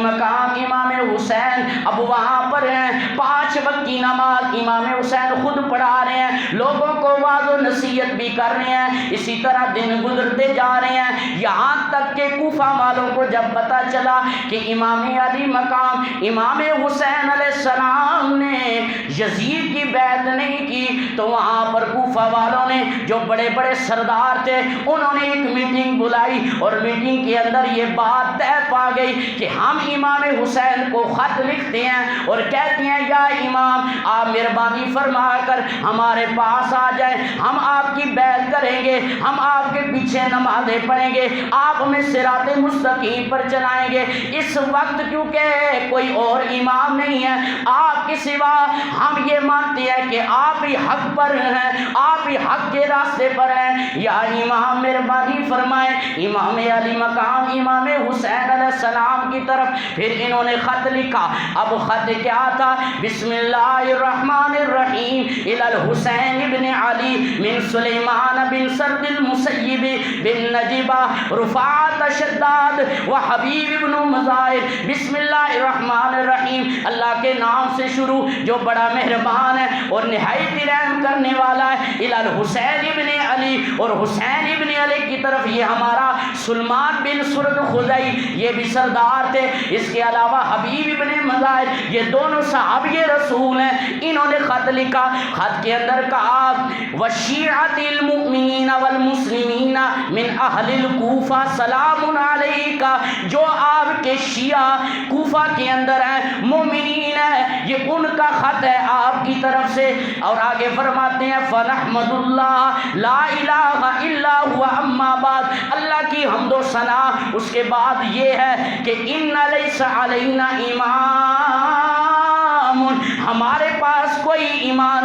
مقام امام حسین اب وہاں پر ہیں، 5 وقت کی نماز امام حسین خود پڑھا رہے ہیں، لوگوں کو واعظ و نصیحت بھی کر رہے ہیں، اسی طرح دن گزرتے جا رہے ہیں، یہاں تک کہ کوفہ والوں کو جب پتہ چلا کہ امام علی مقام امام حسین علیہ السلام نے یزید کی بیعت نہیں کی، تو وہاں پر کوفہ والوں نے جو بڑے بڑے سردار تھے انہوں نے ایک میٹنگ بلائی، اور میٹنگ کے اندر یہ بات طے پا گئی کہ ہم امام حسین کو خط لکھتے ہیں اور کہتے ہیں یا امام آپ مہربانی فرما کر ہمارے پاس آ جائیں، ہم آپ کی بیعت کریں گے، ہم آپ کے پیچھے نمازیں پڑھیں گے، آپ ہمیں صراط مستقیم پر چلائیں گے۔ اس وقت کیونکہ کوئی اور امام نہیں ہے آپ کے سوا، ہم یہ مانتے ہیں کہ آپ ہی حق پر ہیں، آپ ہی حق کے راستے پر ہیں، یا امام مہربانی فرمائیں۔ امام علی مقام امام حسین علیہ السلام کی طرف پھر انہوں نے خط لکھا۔ اب خط کیا تھا؟ بسم اللہ الرحمن الرحیم الی الحسین ابن علی من سلیمان بن سرد المسیب بن نجیبہ رفعت شداد و حبیب ابن مظاہر، بسم اللہ الرحمن الرحیم، اللہ کے نام سے شروع جو بڑا مہربان ہے اور نہایت رحم کرنے والا ہے، الی الحسین ابن علی، اور حسین ابن علی کی طرف یہ ہمارا سلمان بن سرد خزائی یہ بھی سردار تھے، اس کے علاوہ حبیب ابن مظاہر یہ دونوں صحابی رسول ہیں، انہوں نے خط لکھا۔ خط کے اندر کہا وشیعۃ المؤمنین والمسلمین من اہل الکوفہ سلام علیکہ، جو آپ کے شیعہ کوفہ کے اندر ہیں، مومنین ہیں، یہ ان کا خط ہے آپ کی طرف سے۔ اور آگے فرماتے ہیں فنحمد اللہ لا الہ الا هو اما بعد، اللہ کی حمد و ثنا اس کے بعد یہ ہے کہ ان لیس علینا امام، ہمارے پاس کوئی امام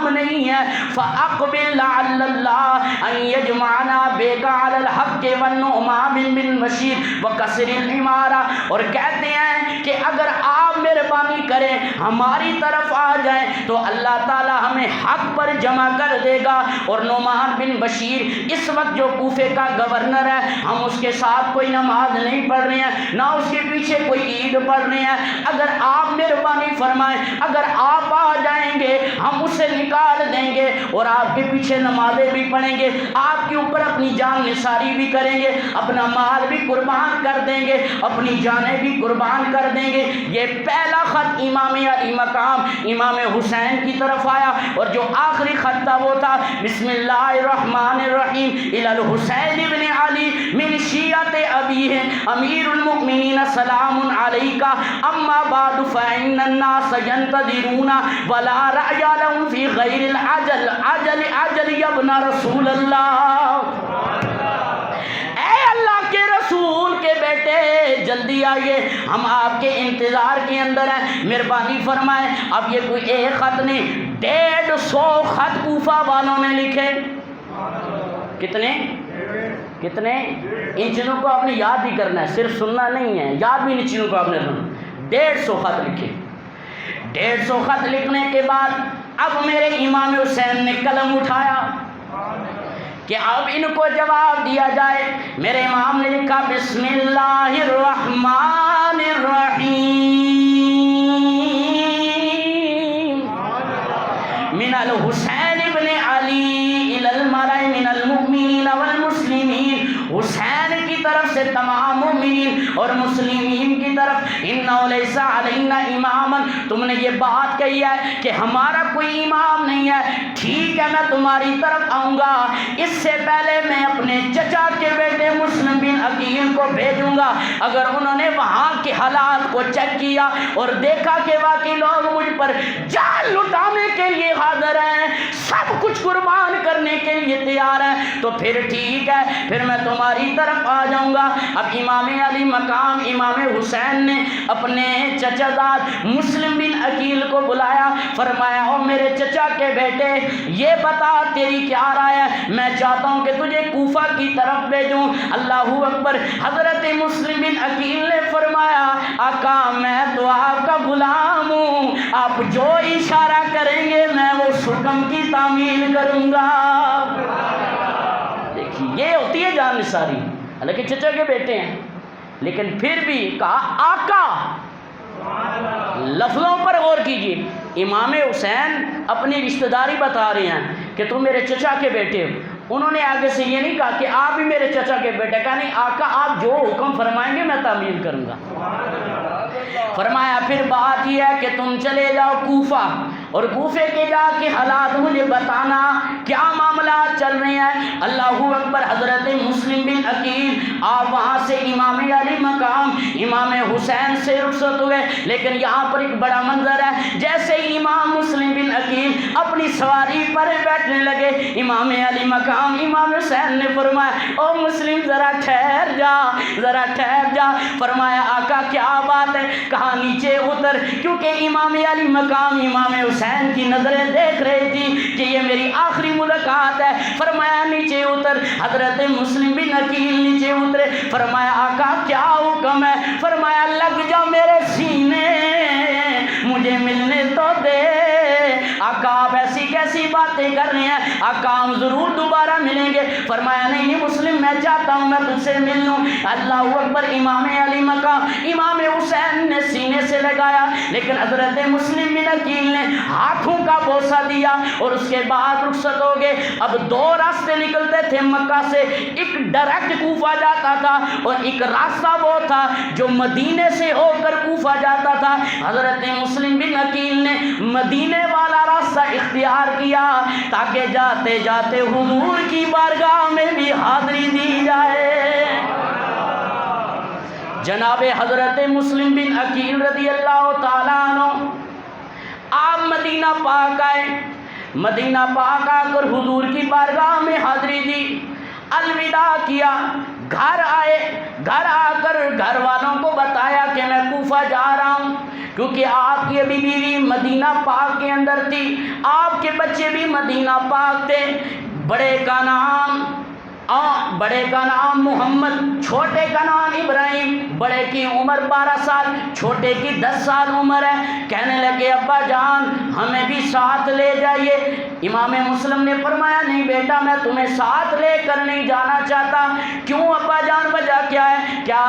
نہیں ہے، فاقبل لعل اللہ ان یجمعنا بک علی الحق والنعمان بن بشیر وکسر العمارہ، اور کہتے ہیں کہ اگر آپ مہربانی کریں ہماری طرف آ جائیں تو اللہ تعالی ہمیں حق پر جمع کر دے گا، اور نعمان بن بشیر اس وقت جو کوفے کا گورنر ہے، ہم اس کے ساتھ کوئی نماز نہیں پڑھ رہے ہیں، نہ اس کے پیچھے کوئی عید پڑھ رہے ہیں، اگر آپ مہربانی فرمائیں اگر آپ آ جائیں گے ہم اسے نکال دیں گے اور آپ کے پیچھے نمازیں بھی پڑھیں گے، آپ کے اوپر اپنی جان نثاری بھی کریں گے، اپنا مال بھی قربان کر دیں گے، اپنی جانیں بھی قربان کر دیں گے۔ یہ پہلا خط امام علی مقام امام حسین کی طرف آیا، اور جو آخری خط تھا وہ تھا بسم اللہ الرحمن الرحیم الی الحسین ابن علی من شیعۃ ابیہ امیر المؤمنین سلام علیکہ اما بعد فإن الناس ينتظرون ولا رأی لهم فی غیر العجل عجل عجل یا ابن رسول اللہ۔ اے اللہ کے رسول کے بیٹے جلدی آئیے، ہم آپ کے انتظار کے اندر ہیں، مہربانی فرمائیں۔ اب یہ کوئی ایک خط نہیں، 150 خط کوفہ والوں نے لکھے۔ کتنے ان چیزوں کو آپ نے یاد بھی کرنا ہے، صرف سننا نہیں ہے، یاد بھی ان چیزوں کو آپ نے سننا۔ 150 خط لکھے۔ 150 خط لکھنے کے بعد اب میرے امام حسین نے قلم اٹھایا کہ اب ان کو جواب دیا جائے۔ میرے امام نے لکھا بسم اللہ الرحمن الرحیم من الحسین ابن علی الی الملأ من المؤمنین والمسلمین، حسین کی طرف سے تمام مومنین اور مسلمین کی طرف، انہ لیس علینا اماما، تم نے یہ بات کہی ہے کہ ہمارا کوئی امام نہیں ہے، ٹھیک ہے میں تمہاری طرف آؤں گا، اس سے پہلے میں اپنے چچا کے بیٹے مسلم بن عقیل کو بھیجوں گا، اگر انہوں نے وہاں کے حالات کو چیک کیا اور دیکھا کہ واقعی لوگ مجھ پر جان لٹانے کے لیے حاضر ہیں، سب کچھ قربان کرنے کے لیے تیار ہیں، تو پھر ٹھیک ہے، پھر میں تمہاری طرف آ جاؤں گا۔ اب امام علی مقام امام حسین نے اپنے چچا زاد مسلم بن عقیل کو بلایا، فرمایا او میرے چچا کے بیٹے یہ بتا تیری کیا رائے ہے، میں چاہتا ہوں کہ تجھے کوفہ کی طرف بھیجوں۔ اللہ اکبر۔ حضرت مسلم بن عقیل نے فرمایا آقا میں تو آپ کا غلام ہوں، آپ جو اشارہ کریں گے میں اس حکم کی تعمیل کروں گا۔ دیکھیے یہ ہوتی ہے جان نثاری، حالانکہ چچا کے بیٹے ہیں لیکن پھر بھی کہا آقا. لفظوں پر غور کیجیے. امام حسین اپنی رشتہ داری بتا رہے ہیں کہ تم میرے چچا کے بیٹے ہو. انہوں نے آگے سے یہ نہیں کہا کہ آپ بھی میرے چچا کے بیٹے. کہا نہیں آقا آپ جو حکم فرمائیں گے میں تعمیل کروں گا. فرمایا پھر بات یہ ہے کہ تم چلے جاؤ کوفہ, اور کوفے کے جا کے حالات مجھے بتانا کیا معاملات چل رہے ہیں. اللہ اکبر. حضرت مسلم بن عقیل آپ وہاں سے امام علی مقام امام حسین سے رخصت ہوئے. لیکن یہاں پر ایک بڑا منظر ہے. جیسے ہی امام مسلم بن عقیل اپنی سواری پر بیٹھنے لگے, امام علی مقام امام حسین نے فرمایا او مسلم ذرا ٹھہر جا, ذرا ٹھہر جا. فرمایا آقا کیا بات ہے؟ کہا نیچے اتر, کیونکہ امام علی مقام امام حسین کی نظریں دیکھ رہی تھی کہ یہ میری آخری ملاقات ہے. فرمایا نیچے اتر. حضرت مسلم بن عقیل نیچے اترے. فرمایا آقا کیا حکم ہے؟ فرمایا لگ جا میرے سینے, مجھے ملنے تو دے. آقا آپ ایسی کیسی باتیں کر رہے ہیں؟ آقا ہم ضرور دوبارہ ملیں گے. فرمایا نہیں نہیں مسلم میں چاہتا ہوں میں تجھ سے مل لوں. اللہ اکبر. امام علی مقام امام حسین نے سینے سے لگایا, لیکن حضرت مسلم بن عقیل نے ہاتھوں کا بوسہ دیا اور اس کے بعد رخصت ہو گئے. اب دو راستے نکلتے تھے مکہ سے, ایک ڈائریکٹ کوفہ جاتا تھا اور ایک راستہ وہ تھا جو مدینے سے ہو کر کوفہ جاتا تھا. حضرت مسلم بن عقیل نے مدینے والا راستہ اختیار کیا تاکہ جاتے جاتے حضور کی بارگاہ میں بھی حاضری دی جائے. جناب حضرت مسلم بن عقیل رضی اللہ تعالیٰ عنہ آپ مدینہ پاک آئے. مدینہ پاک آ کر حضور کی بارگاہ میں حاضری دی, الوداع کیا. گھر آئے, گھر آ کر گھر والوں کو بتایا کہ میں کوفہ جا رہا ہوں, کیونکہ آپ کی ابھی بیوی مدینہ پاک کے اندر تھی, آپ کے بچے بھی مدینہ پاک تھے. بڑے کا نام محمد, چھوٹے کا نام ابراہیم. بڑے کی عمر 12 سال, چھوٹے کی 10 سال عمر ہے. کہنے لگے ابا جان ہمیں بھی ساتھ لے جائیے. امام مسلم نے فرمایا نہیں بیٹا میں تمہیں ساتھ لے کر نہیں جانا چاہتا. کیوں ابا جان؟ وجہ کیا ہے؟ کیا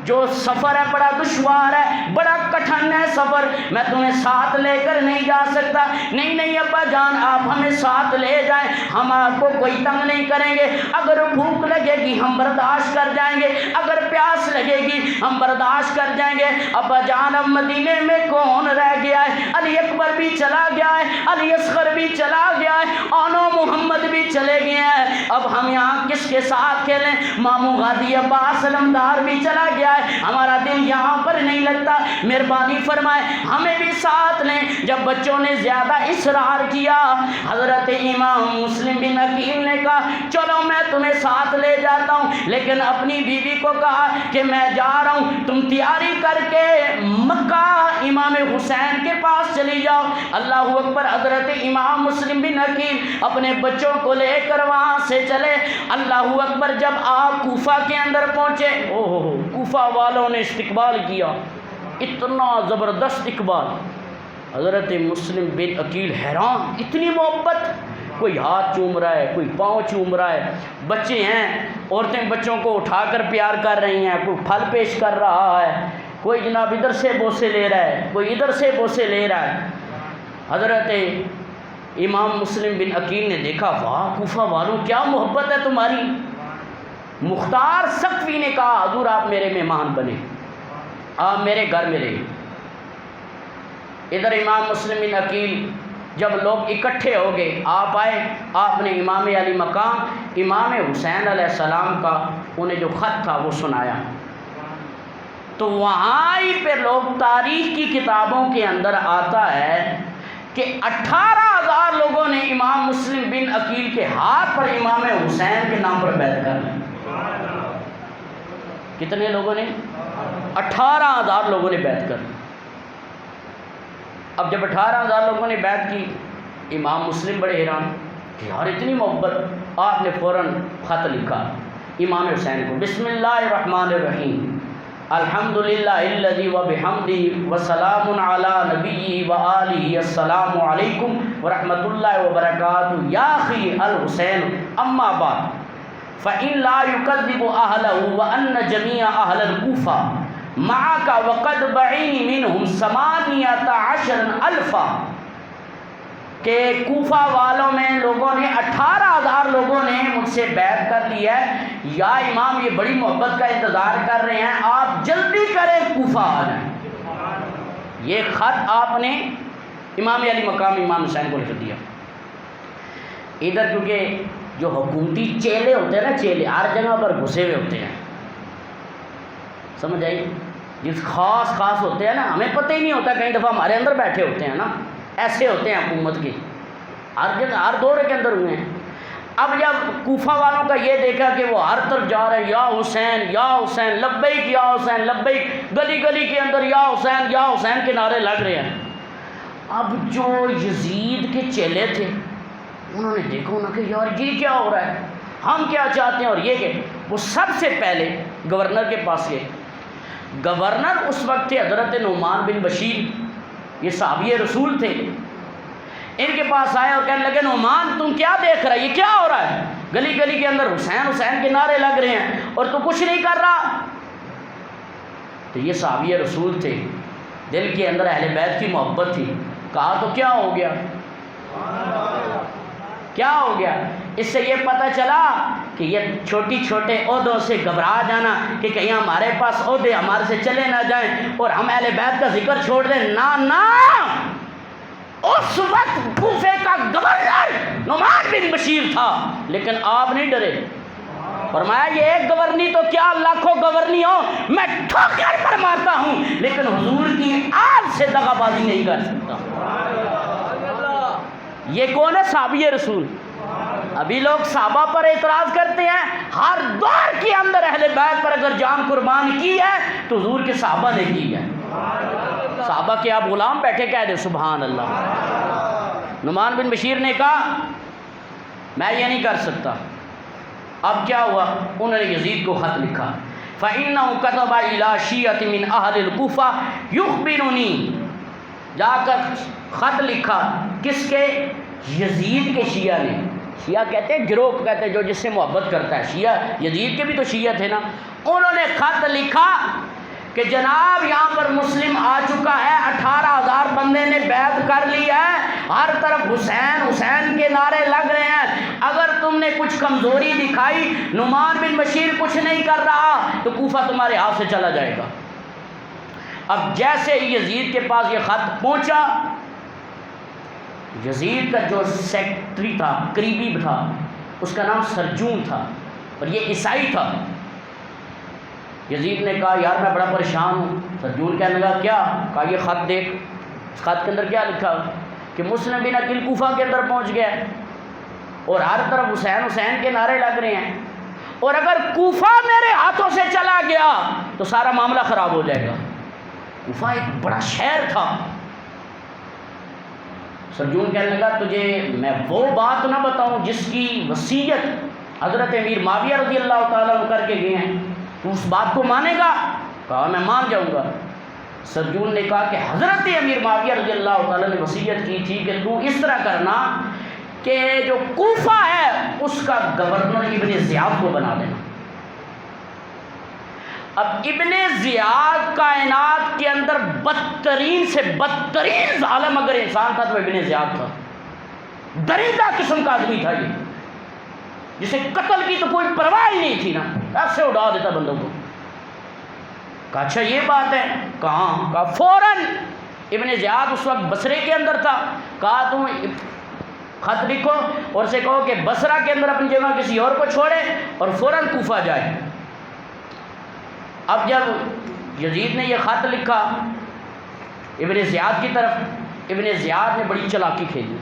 جو سفر ہے بڑا دشوار ہے, بڑا کٹھن ہے سفر, میں تمہیں ساتھ لے کر نہیں جا سکتا. نہیں نہیں ابا جان آپ ہمیں ساتھ لے جائیں, ہم آپ کو کوئی تنگ نہیں کریں گے. اگر بھوک لگے گی ہم برداشت کر جائیں گے, اگر پیاس لگے گی ہم برداشت کر جائیں گے. ابا جان اب مدینے میں کون رہ گیا ہے؟ علی اکبر بھی چلا گیا ہے, علی اصغر بھی چلا گیا ہے, آنو محمد بھی چلے گئے ہیں. اب ہم یہاں کس کے ساتھ کھیلیں؟ مامو غازی عباس علمدار بھی چلا گیا ہے, ہمارا دل یہاں پر نہیں لگتا. مہربانی فرمائے ہمیں بھی ساتھ لیں. جب بچوں نے زیادہ اصرار کیا, حضرت امام مسلم بن عقیل نے کہا چلو میں تمہیں ساتھ لے جاتا ہوں, لیکن اپنی بیوی کو کہا کہ میں جا رہا ہوں, تم تیاری کر کے مکہ امام حسین کے پاس چلی جاؤ. اللہ اکبر. حضرت امام مسلم بن عقیل اپنے بچوں کو لے کر وہاں سے چلے. اللہ اکبر. جب آپ کوفہ کے اندر پہنچے, کوفہ والوں نے استقبال کیا, اتنا زبردست اقبال. حضرت مسلم بن عقیل حیران, اتنی محبت, کوئی ہاتھ چوم رہا ہے, کوئی پاؤں چوم رہا ہے. بچے ہیں, عورتیں بچوں کو اٹھا کر پیار کر رہی ہیں, کوئی پھل پیش کر رہا ہے, کوئی جناب ادھر سے بوسے لے رہا ہے, کوئی ادھر سے بوسے لے رہا ہے. حضرت امام مسلم بن عقیل نے دیکھا واہ کوفہ والوں کیا محبت ہے تمہاری. مختار سقفی نے کہا حضور آپ میرے مہمان بنے, آپ میرے گھر میں رہے. ادھر امام مسلم بن عقیل جب لوگ اکٹھے ہو گئے, آپ آئے, آپ نے امام علی مقام امام حسین علیہ السلام کا انہیں جو خط تھا وہ سنایا. تو وہاں ہی پہ لوگ تاریخ کی کتابوں کے اندر آتا ہے کہ 18,000 لوگوں نے امام مسلم بن عقیل کے ہاتھ پر امام حسین کے نام پر بیعت کر لی. کتنے لوگوں نے؟ 18,000 لوگوں نے بیعت کر لی. اب جب 18,000 لوگوں نے بیعت کی, امام مسلم بڑے حیران کہ یار اتنی محبت. آپ نے فوراً خط لکھا امام حسین کو, بسم اللہ الرحمن الرحیم, الحمدللہ الذی وبحمدہ وسلام علی نبی وآلہ, السلام علیکم ورحمۃ اللہ وبرکاتہ, یا اخی الحسین, اما بعد. فَإِن لَا يُكَذِّبُ أَهْلَهُ وَأَنَّ جَمِيعَ أَهْلَ الْكُوفَةِ مَعَكَ وَقَدْ بَعِينِ مِنْهُمْ 18,000 کہ کوفہ والوں میں لوگوں نے 18,000 لوگوں نے مجھ سے بیعت کر لی ہے، یا امام یہ بڑی محبت کا انتظار کر رہے ہیں، آپ جلدی کریں کوفہ آ جائیں۔ یہ خط آپ نے امام علی مقام امام حسین کو لکھ دیا۔ ادھر کیونکہ جو حکومتی چیلے ہوتے ہیں نا، چیلے ہر جگہ پر گھسے ہوئے ہوتے ہیں، سمجھ آئی؟ جس خاص ہوتے ہیں نا، ہمیں پتہ ہی نہیں ہوتا، کئی دفعہ ہمارے اندر بیٹھے ہوتے ہیں نا، ایسے ہوتے ہیں حکومت کے، ہر جگہ ہر دور کے اندر ہوئے ہیں۔ اب جب کوفہ والوں کا یہ دیکھا کہ وہ ہر طرف جا رہے ہیں، یا حسین لبیک یا حسین لبیک، گلی گلی کے اندر یا حسین کے نعرے لگ رہے ہیں۔ اب جو یزید کے چیلے تھے انہوں نے دیکھا کہ یار یہ کیا ہو رہا ہے، ہم کیا چاہتے ہیں اور یہ کہ وہ سب سے پہلے گورنر کے پاس گئے۔ گورنر اس وقت تھے حضرت نعمان بن بشیر، یہ صحابی رسول تھے۔ ان کے پاس آئے اور کہنے لگے نعمان تم کیا دیکھ رہا ہے، یہ کیا ہو رہا ہے، گلی گلی کے اندر حسین کے نعرے لگ رہے ہیں اور تو کچھ نہیں کر رہا۔ تو یہ صحابی رسول تھے، دل کے اندر اہل بیت کی محبت تھی۔ کہا تو کیا ہو گیا، کیا ہو گیا؟ اس سے یہ پتہ چلا کہ یہ چھوٹے عہدوں سے گھبرا جانا کہ کہیں ہمارے پاس عہدے ہمارے سے چلے نہ جائیں اور ہم اہل بیت کا ذکر چھوڑ دیں، نہ اس وقت کوفے کا گورنر نعمان بن بشیر تھا، لیکن آپ نہیں ڈرے۔ فرمایا یہ ایک گورنی تو کیا لاکھوں گورنی ہو، میں ٹھوکر پر مارتا ہوں لیکن حضور کی آل سے دغا بازی نہیں کر سکتا۔ یہ کون ہے؟ صحابی رسول۔ ابھی لوگ صحابہ پر اعتراض کرتے ہیں، ہر دور کے اندر اہل بیت پر اگر جان قربان کی ہے تو حضور کے صحابہ نے کی ہے۔ صحابہ کے آپ غلام بیٹھے کہہ دیں سبحان اللہ۔ نعمان بن بشیر نے کہا میں یہ نہیں کر سکتا۔ اب کیا ہوا؟ انہوں نے یزید کو خط لکھا، فَإِنَّهُ كَتَبَ إِلَى شِيَّةٍ مِّنْ أَهْلِ الْكُوفَةِ يُخْبِرُنِي، جا کر خط لکھا، کس کے؟ یزید کے شیعہ نے۔ شیعہ کہتے ہیں گروہ کہتے ہیں جو جس سے محبت کرتا ہے، شیعہ یزید کے بھی تو شیعہ تھے نا۔ انہوں نے خط لکھا کہ جناب یہاں پر مسلم آ چکا ہے، 18,000 بندے نے بیعت کر لی ہے، ہر طرف حسین کے نعرے لگ رہے ہیں، اگر تم نے کچھ کمزوری دکھائی، نعمان بن بشیر کچھ نہیں کر رہا، تو کوفہ تمہارے ہاتھ سے چلا جائے گا۔ اب جیسے یزید کے پاس یہ خط پہنچا، یزید کا جو سیکٹری تھا، قریبی تھا، اس کا نام سرجون تھا اور یہ عیسائی تھا۔ یزید نے کہا یار میں بڑا پریشان ہوں۔ سرجون کہنے لگا کیا؟ کہا یہ خط دیکھ، اس خط کے اندر کیا لکھا کہ مسلم بن عقیل کوفہ کے اندر پہنچ گیا اور ہر طرف حسین کے نعرے لگ رہے ہیں، اور اگر کوفہ میرے ہاتھوں سے چلا گیا تو سارا معاملہ خراب ہو جائے گا۔ کوفہ ایک بڑا شہر تھا۔ سرجون کہنے لگا تجھے میں وہ بات نہ بتاؤں جس کی وصیت حضرت امیر معاویہ رضی اللہ تعالیٰ عنہ کر کے گئے ہیں، تو اس بات کو مانے گا؟ کہا میں مان جاؤں گا۔ سرجون نے کہا کہ حضرت امیر معاویہ رضی اللہ تعالیٰ نے وصیت کی تھی کہ تو اس طرح کرنا کہ جو کوفہ ہے اس کا گورنر ابن زیاد کو بنا دینا۔ اب ابن زیاد کائنات کے اندر بدترین سے بدترین ظالم اگر انسان تھا تو ابن زیاد تھا۔ درندہ قسم کا آدمی تھا یہ، جسے قتل کی تو کوئی پرواہ ہی نہیں تھی نا، ایسے اڑا دیتا بندوں کو۔ کہا اچھا یہ بات ہے؟ کہا فوراً ابن زیاد اس وقت بصرے کے اندر تھا، کہا تم خط لکھو اور اسے کہو کہ بصرہ کے اندر اپنی جگہ کسی اور کو چھوڑے اور فوراً کوفہ جائے۔ اب جب یزید نے یہ خط لکھا ابن زیاد کی طرف، ابن زیاد نے بڑی چلاکی کھیلی۔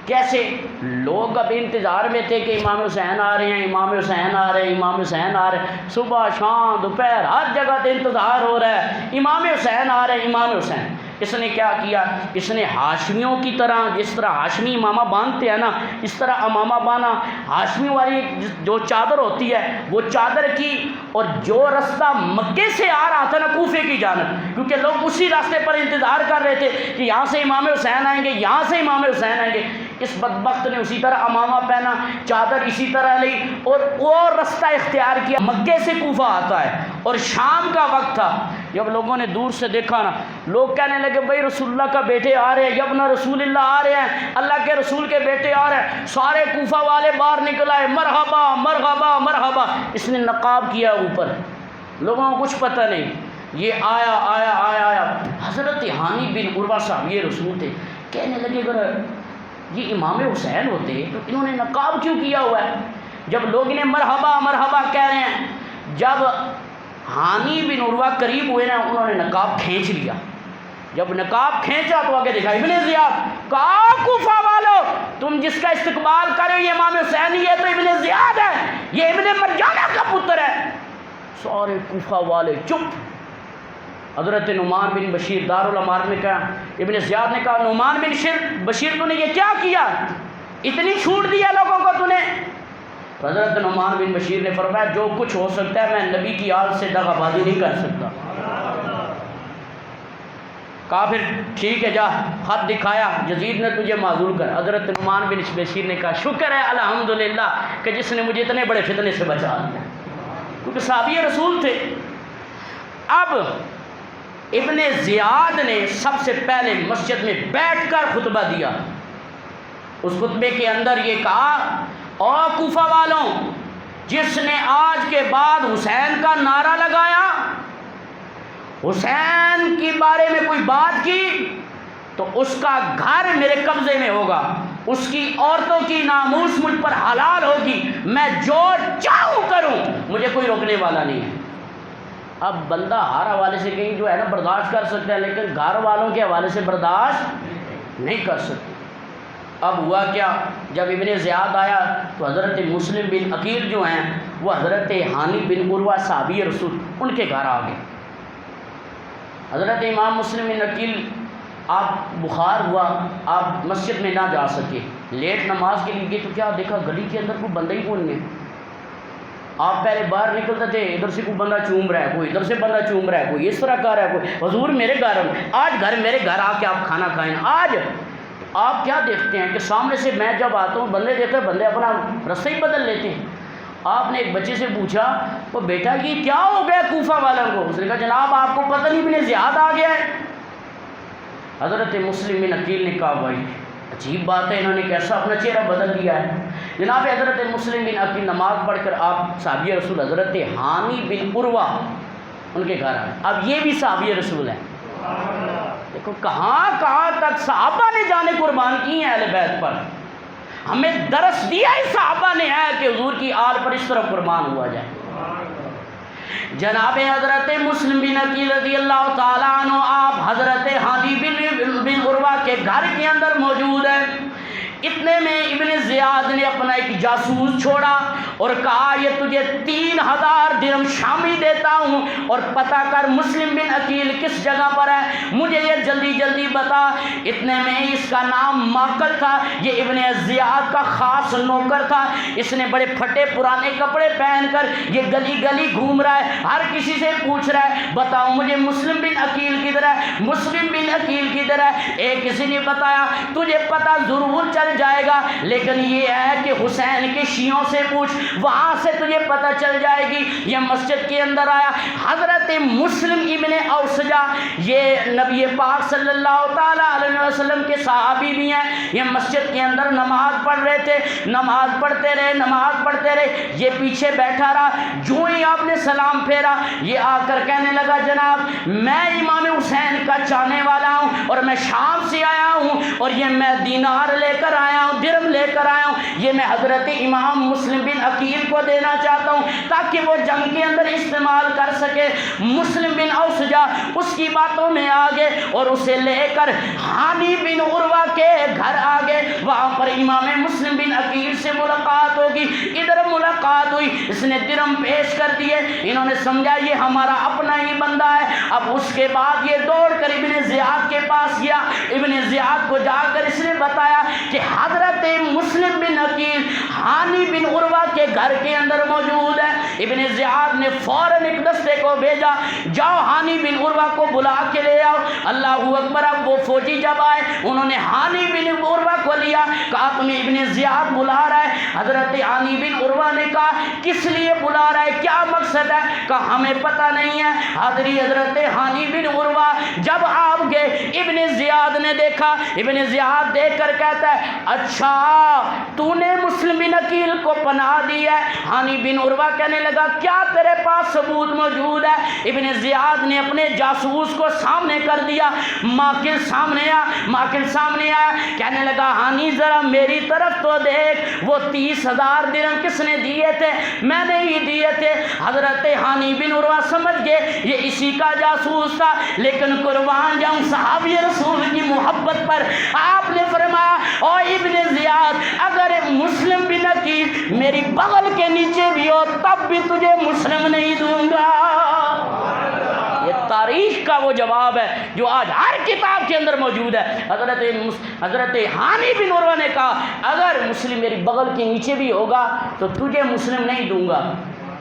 کیسے؟ لوگ اب انتظار میں تھے کہ امام حسین آ رہے ہیں، امام حسین آ رہے ہیں، امام حسین آ رہے ہیں، صبح شام دوپہر ہر جگہ تے انتظار ہو رہا ہے، امام حسین آ رہے ہیں، امام حسین۔ اس نے کیا کیا؟ اس نے ہاشمیوں کی طرح، جس طرح ہاشمی امامہ باندھتے ہیں نا، اس طرح امامہ باندھا، ہاشمی والی جو چادر ہوتی ہے وہ چادر کی، اور جو رستہ مکے سے آ رہا تھا نا کوفے کی جانب، کیونکہ لوگ اسی راستے پر انتظار کر رہے تھے کہ یہاں سے امام حسین آئیں گے، یہاں سے امام حسین آئیں گے، اس بدبخت نے اسی طرح امامہ پہنا، چادر اسی طرح لی اور وہ رستہ اختیار کیا۔ مکے سے کوفہ آتا ہے اور شام کا وقت تھا۔ جب لوگوں نے دور سے دیکھا نا، لوگ کہنے لگے بھائی رسول اللہ کا بیٹے آ رہے ہیں، یبنا رسول اللہ آ رہے ہیں، اللہ کے رسول کے بیٹے آ رہے ہیں۔ سارے کوفہ والے باہر نکل آئے، مرحبا مرحبا مرحبا۔ اس نے نقاب کیا اوپر، لوگوں کو کچھ پتہ نہیں۔ یہ آیا آیا آیا آیا، حضرت ہانی بن عروہ صاحب یہ رسول تھے، کہنے لگے اگر یہ امام حسین ہوتے تو انہوں نے نقاب کیوں کیا ہوا ہے؟ جب لوگ انہیں مرحبا مرحبا کہہ رہے ہیں، جب ہانی بن عروہ قریب ہوئے نا، انہوں نے نقاب کھینچ لیا۔ جب نقاب کھینچا تو آگے دیکھا ابن زیاد، کہا کوفہ والو تم جس کا استقبال کرو یہ امام حسین، یہ تو ابن زیاد ہے، یہ ابن مرجانہ کا پتر ہے۔ سارے کوفہ والے چپ۔ حضرت نعمان بن بشیر دارالعمار نے کہا، ابن زیاد نے کہا نعمان بن بشیر تو نے یہ کیا کیا، اتنی چھوٹ دیا لوگوں کو تو نے؟ حضرت نعمان بن بشیر نے فرمایا جو کچھ ہو سکتا ہے میں نبی کی آل سے دغا بازی نہیں کر سکتا۔ کہا پھر ٹھیک ہے جا، خط دکھایا، یزید نے تجھے معذور کر۔ حضرت نعمان بن بشیر نے کہا شکر ہے الحمدللہ کہ جس نے مجھے اتنے بڑے فتنے سے بچا لیا، کیونکہ صحابی رسول تھے۔ اب ابن زیاد نے سب سے پہلے مسجد میں بیٹھ کر خطبہ دیا۔ اس خطبے کے اندر یہ کہا، او کوفہ والوں، جس نے آج کے بعد حسین کا نعرہ لگایا، حسین کے بارے میں کوئی بات کی تو اس کا گھر میرے قبضے میں ہوگا، اس کی عورتوں کی ناموس مجھ پر حلال ہوگی، میں جو چاہوں کروں، مجھے کوئی روکنے والا نہیں ہے۔ اب بندہ ہر حوالے سے کہیں جو ہے نا برداشت کر سکتا ہے، لیکن گھر والوں کے حوالے سے برداشت نہیں کر سکتے۔ اب ہوا کیا، جب ابن زیاد آیا تو حضرت مسلم بن عقیل جو ہیں وہ حضرت ہانی بن عروہ صحابی رسول ان کے گھر آ گئے۔ حضرت امام مسلم بن عقیل آپ بخار ہوا، آپ مسجد میں نہ جا سکے، لیٹ نماز کے لیے گئے تو کیا دیکھا گلی کے اندر کوئی بندہ ہی کون نہیں۔ آپ پہلے باہر نکلتے تھے، ادھر سے کوئی بندہ چوم رہا ہے، کوئی ادھر سے بندہ چوم رہا ہے، کوئی اس طرح کر رہا ہے، کوئی حضور میرے گھر آج میرے گھر آ کے آپ کھانا کھائیں۔ آج آپ کیا دیکھتے ہیں کہ سامنے سے میں جب آتا ہوں بندے دیکھتے ہیں، بندے اپنا رستہ ہی بدل لیتے ہیں۔ آپ نے ایک بچے سے پوچھا وہ بیٹا یہ کیا ہو گیا کوفہ والوں کو؟ اس نے کہا جناب آپ کو پتہ نہیں ابن زیاد آ گیا ہے۔ حضرت مسلم بن عقیل نے کہا بھائی عجیب بات ہے، انہوں نے کیسا اپنا چہرہ بدل دیا ہے۔ جناب حضرت مسلم بن عقیل نماز پڑھ کر آپ صحابی رسول حضرت ہانی بن عروہ ان کے گھر آئے۔ اب یہ بھی صحابی رسول ہیں، دیکھو کہاں تک صحابہ نے جانے قربان کی ہیں اہل بیت پر۔ ہمیں درس دیا ہی صحابہ نے ہے کہ حضور کی آل پر اس طرح قربان ہوا جائے۔ جناب حضرت مسلم بن عقیل رضی اللہ تعالیٰ عنہ آپ حضرت ہانی بن عروہ کے گھر کے اندر موجود ہیں۔ اتنے میں ابن زیاد نے اپنا ایک جاسوس چھوڑا اور کہا یہ تجھے 3000 درہم شامی دیتا ہوں اور پتہ کر مسلم بن عقیل کس جگہ پر ہے، مجھے یہ جلدی جلدی بتا۔ اتنے میں اس کا نام ماقل تھا، یہ ابن زیاد کا خاص نوکر تھا۔ اس نے بڑے پھٹے پرانے کپڑے پہن کر یہ گلی گلی گھوم رہا ہے، ہر کسی سے پوچھ رہا ہے بتاؤ مجھے مسلم بن عقیل کدھر ہے، مسلم بن عقیل کدھر ہے۔ ایک کسی نے بتایا تجھے پتہ ضرور چل جائے گا، لیکن یہ ہے کہ حسین کے شیعوں سے پوچھ، وہاں سے تجھے پتہ چل جائے گی۔ یہ مسجد کے اندر آیا، حضرت مسلم ابن اوسجہ یہ نبی پاک صلی اللہ تعالیٰ علیہ وسلم کے صحابی بھی ہیں، یہ مسجد کے اندر نماز پڑھ رہے تھے، نماز پڑھتے رہے، یہ پیچھے بیٹھا رہا۔ جو ہی آپ نے سلام پھیرا یہ آ کر کہنے لگا جناب میں امام حسین کا چاہنے والا ہوں اور میں شام سے آیا ہوں اور یہ میں دینار لے کر آیا ہوں، درہم لے کر آیا ہوں، یہ میں حضرت امام مسلم بن عقیل کو دینا چاہتا ہوں تاکہ وہ جنگ کے اندر استعمال کر سکے۔ مسلم بن اوسجہ اس کی باتوں میں آگے اور اسے لے کر ہانی بن عروہ کے گھر آگے، وہاں پر امام مسلم بن عقیل سے ملاقات ہوگی۔ ادھر ملاقات ہوئی، اس نے درہم پیش کر دیے، انہوں نے سمجھا یہ ہمارا اپنا ہی بندہ ہے۔ اب اس کے بعد یہ دوڑ کر ابن زیاد کے پاس گیا، ابن زیاد کو جا کر اس نے بتایا کہ حضرت مسلم بن عقیل ہانی بن عروہ کے گھر کے اندر موجود ہے۔ ابن زیاد نے فوراً ایک دستے کو بھیجا، جاؤ ہانی بن عروہ عروہ کو بلا کے لے آؤ۔ اللہ اکبر۔ اب وہ فوجی جب آئے انہوں نے ہانی بن عروہ کو لیا، کہا تمہیں ابن زیاد بلا رہا ہے۔ حضرت ہانی بن عروہ نے کہا کس لیے بلا رہا ہے، کیا مقصد ہے؟ کہا ہمیں پتہ نہیں ہے۔ حضرت ہانی بن عروہ جب آپ گئے ابن زیاد نے دیکھا، ابن زیاد دیکھ کر کہتا ہے اچھا تو نے مسلم بن عقیل کو پناہ دی ہے۔ ہانی بن عروہ کہنے لگا کیا تیرے پاس ثبوت موجود ہے؟ ابن زیاد نے اپنے جاسوس کو سامنے کر دیا، ماکل سامنے آیا، کہنے لگا ہانی ذرا میری طرف تو دیکھ، وہ 30,000 درہم کس نے دیے تھے؟ میں نے ہی دیے تھے۔ حضرت ہانی بن عروہ سمجھ گئے یہ اسی کا جاسوس تھا، لیکن قربان جاؤں صحابی رسول کی محبت پر، آپ نے فرمایا او ابن زیاد اگر مسلم بن عقیل میری بغل کے نیچے بھی ہو تب بھی تجھے مسلم نہیں دوں گا۔ یہ تاریخ کا وہ جواب ہے جو آج ہر کتاب کے اندر موجود ہے۔ حضرت ہانی بن عروہ نے کہا اگر مسلم میری بغل کے نیچے بھی ہوگا تو تجھے مسلم نہیں دوں گا۔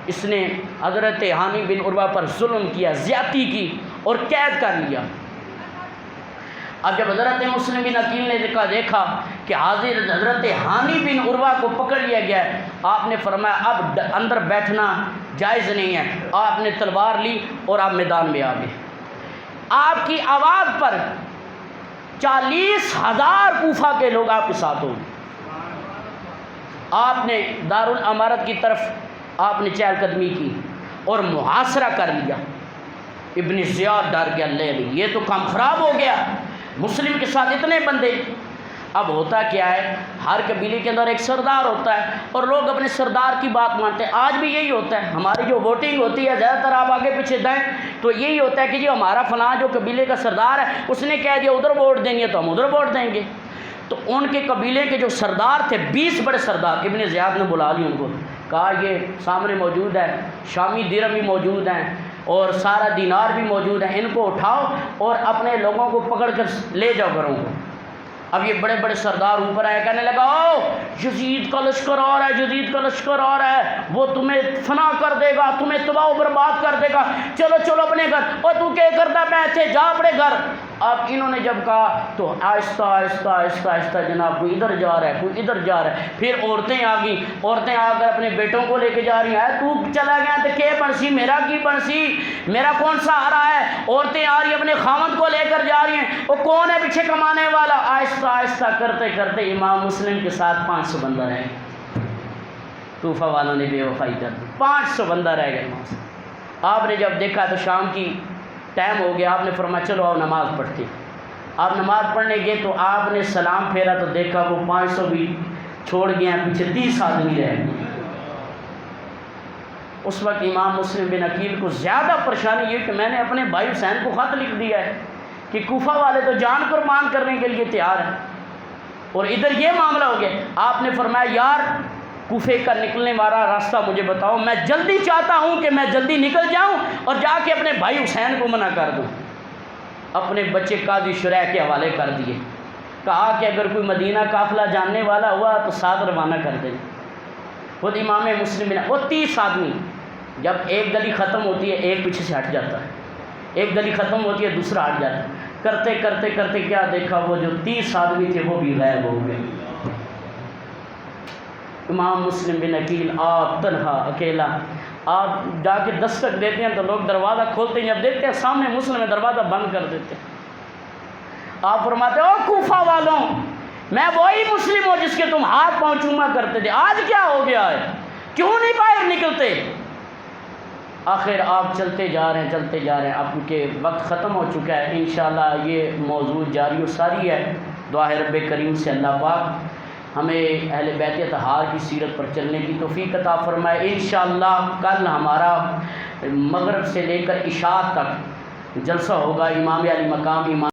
اس نے حضرت ہانی بن عروہ پر ظلم کیا، زیادتی کی اور قید کر لیا۔ اب جب حضرت مسلم بن عقیل نے دیکھا کہ حضرت ہانی بن عروہ کو پکڑ لیا گیا ہے، آپ نے فرمایا اب اندر بیٹھنا جائز نہیں ہے۔ آپ نے تلوار لی اور آپ میدان میں آ گئے۔ آپ کی آواز پر 40,000 کوفہ کے لوگ آپ کے ساتھ ہوں۔ آپ نے دارالامارت کی طرف آپ نے چہل قدمی کی اور محاصرہ کر لیا۔ ابن زیاد ڈر گیا، لے یہ تو کام خراب ہو گیا، مسلم کے ساتھ اتنے بندے۔ اب ہوتا کیا ہے، ہر قبیلے کے اندر ایک سردار ہوتا ہے اور لوگ اپنے سردار کی بات مانتے ہیں۔ آج بھی یہی ہوتا ہے، ہماری جو ووٹنگ ہوتی ہے زیادہ تر آپ آگے پیچھے دائیں تو یہی ہوتا ہے کہ جی ہمارا فلاں جو قبیلے کا سردار ہے اس نے کہہ دیا ادھر ووٹ دیں گے تو ہم ادھر ووٹ دیں گے۔ تو ان کے قبیلے کے جو سردار تھے 20 بڑے سردار، ابن زیاد نے بلا لی ان کو، کہا یہ سامنے موجود ہے، شامی درہم بھی موجود ہیں اور سارا دینار بھی موجود ہے، ان کو اٹھاؤ اور اپنے لوگوں کو پکڑ کر لے جاؤ گھروں کو۔ اب یہ بڑے بڑے سردار اوپر آئے، کہنے لگا او یزید کا لشکر آ رہا ہے، یزید کا لشکر آ رہا ہے، وہ تمہیں فنا کر دے گا، تمہیں تباہ و برباد کر دے گا، چلو چلو اپنے گھر۔ اور تو کیا کرتا بیٹھے، جا اپنے گھر۔ اب انہوں نے جب کہا تو آہستہ آہستہ آہستہ آہستہ جناب کوئی ادھر جا رہا ہے کوئی ادھر جا رہا ہے۔ پھر عورتیں آ گئیں، عورتیں آ کر اپنے بیٹوں کو لے کے جا رہی ہیں، تو چلا گیا تو کے بنسی میرا کی بنسی، میرا کون سا آ رہا ہے۔ عورتیں آ رہی اپنے خاوند کو لے کر جا رہی ہیں، وہ کون ہے پیچھے کمانے والا۔ آہستہ آہستہ کرتے کرتے امام مسلم کے ساتھ 500 بندہ رہ گئے۔ کوفہ والوں نے بے وفائی کر دی، 500 بندہ رہ گئے وہاں سے۔ آپ نے جب دیکھا تو شام کی ٹائم ہو گیا، آپ نے فرمایا چلو آؤ نماز پڑھتے۔ آپ نماز پڑھنے گئے تو آپ نے سلام پھیرا تو دیکھا وہ 500 بھی چھوڑ گئے ہیں، پیچھے 30 آدمی رہ گئے۔ اس وقت امام مسلم بن عقیل کو زیادہ پریشانی یہ کہ میں نے اپنے بھائی حسین کو خط لکھ دیا ہے کہ کوفہ والے تو جان قربان کرنے کے لیے تیار ہیں اور ادھر یہ معاملہ ہو گیا۔ آپ نے فرمایا یار کوفے کا نکلنے والا راستہ مجھے بتاؤ، میں جلدی چاہتا ہوں کہ میں جلدی نکل جاؤں اور جا کے اپنے بھائی حسین کو منع کر دوں۔ اپنے بچے قاضی شریح کے حوالے کر دیے، کہا کہ اگر کوئی مدینہ قافلہ جاننے والا ہوا تو ساتھ روانہ کر دیں۔ خود امام مسلم نے وہ 30 آدمی، جب ایک گلی ختم ہوتی ہے ایک پیچھے سے ہٹ جاتا ہے، ایک گلی ختم ہوتی ہے دوسرا ہٹ جاتا ہے، کرتے کرتے کرتے کیا دیکھا وہ جو 30 آدمی تھے وہ بھی غائب ہو گئے۔ امام مسلم بن عقیل آپ تنہا اکیلا، آپ جا کے دستک دیتے ہیں تو لوگ دروازہ کھولتے ہیں، جب دیکھتے ہیں سامنے مسلم ہے دروازہ بند کر دیتے ہیں۔ آپ فرماتے او کوفہ والوں، میں وہی مسلم ہوں جس کے تم ہاتھ پاؤں چوما کرتے تھے، آج کیا ہو گیا ہے، کیوں نہیں باہر نکلتے؟ آخر آپ چلتے جا رہے ہیں، اب کیونکہ وقت ختم ہو چکا ہے، انشاءاللہ یہ موضوع جاری و ساری ہے۔ دعا ہے رب کریم سے اللہ پاک ہمیں اہل بیت اطہار کی سیرت پر چلنے کی توفیق عطا فرمائے۔ انشاءاللہ کل ہمارا مغرب سے لے کر عشاء تک جلسہ ہوگا امام علی مقام امام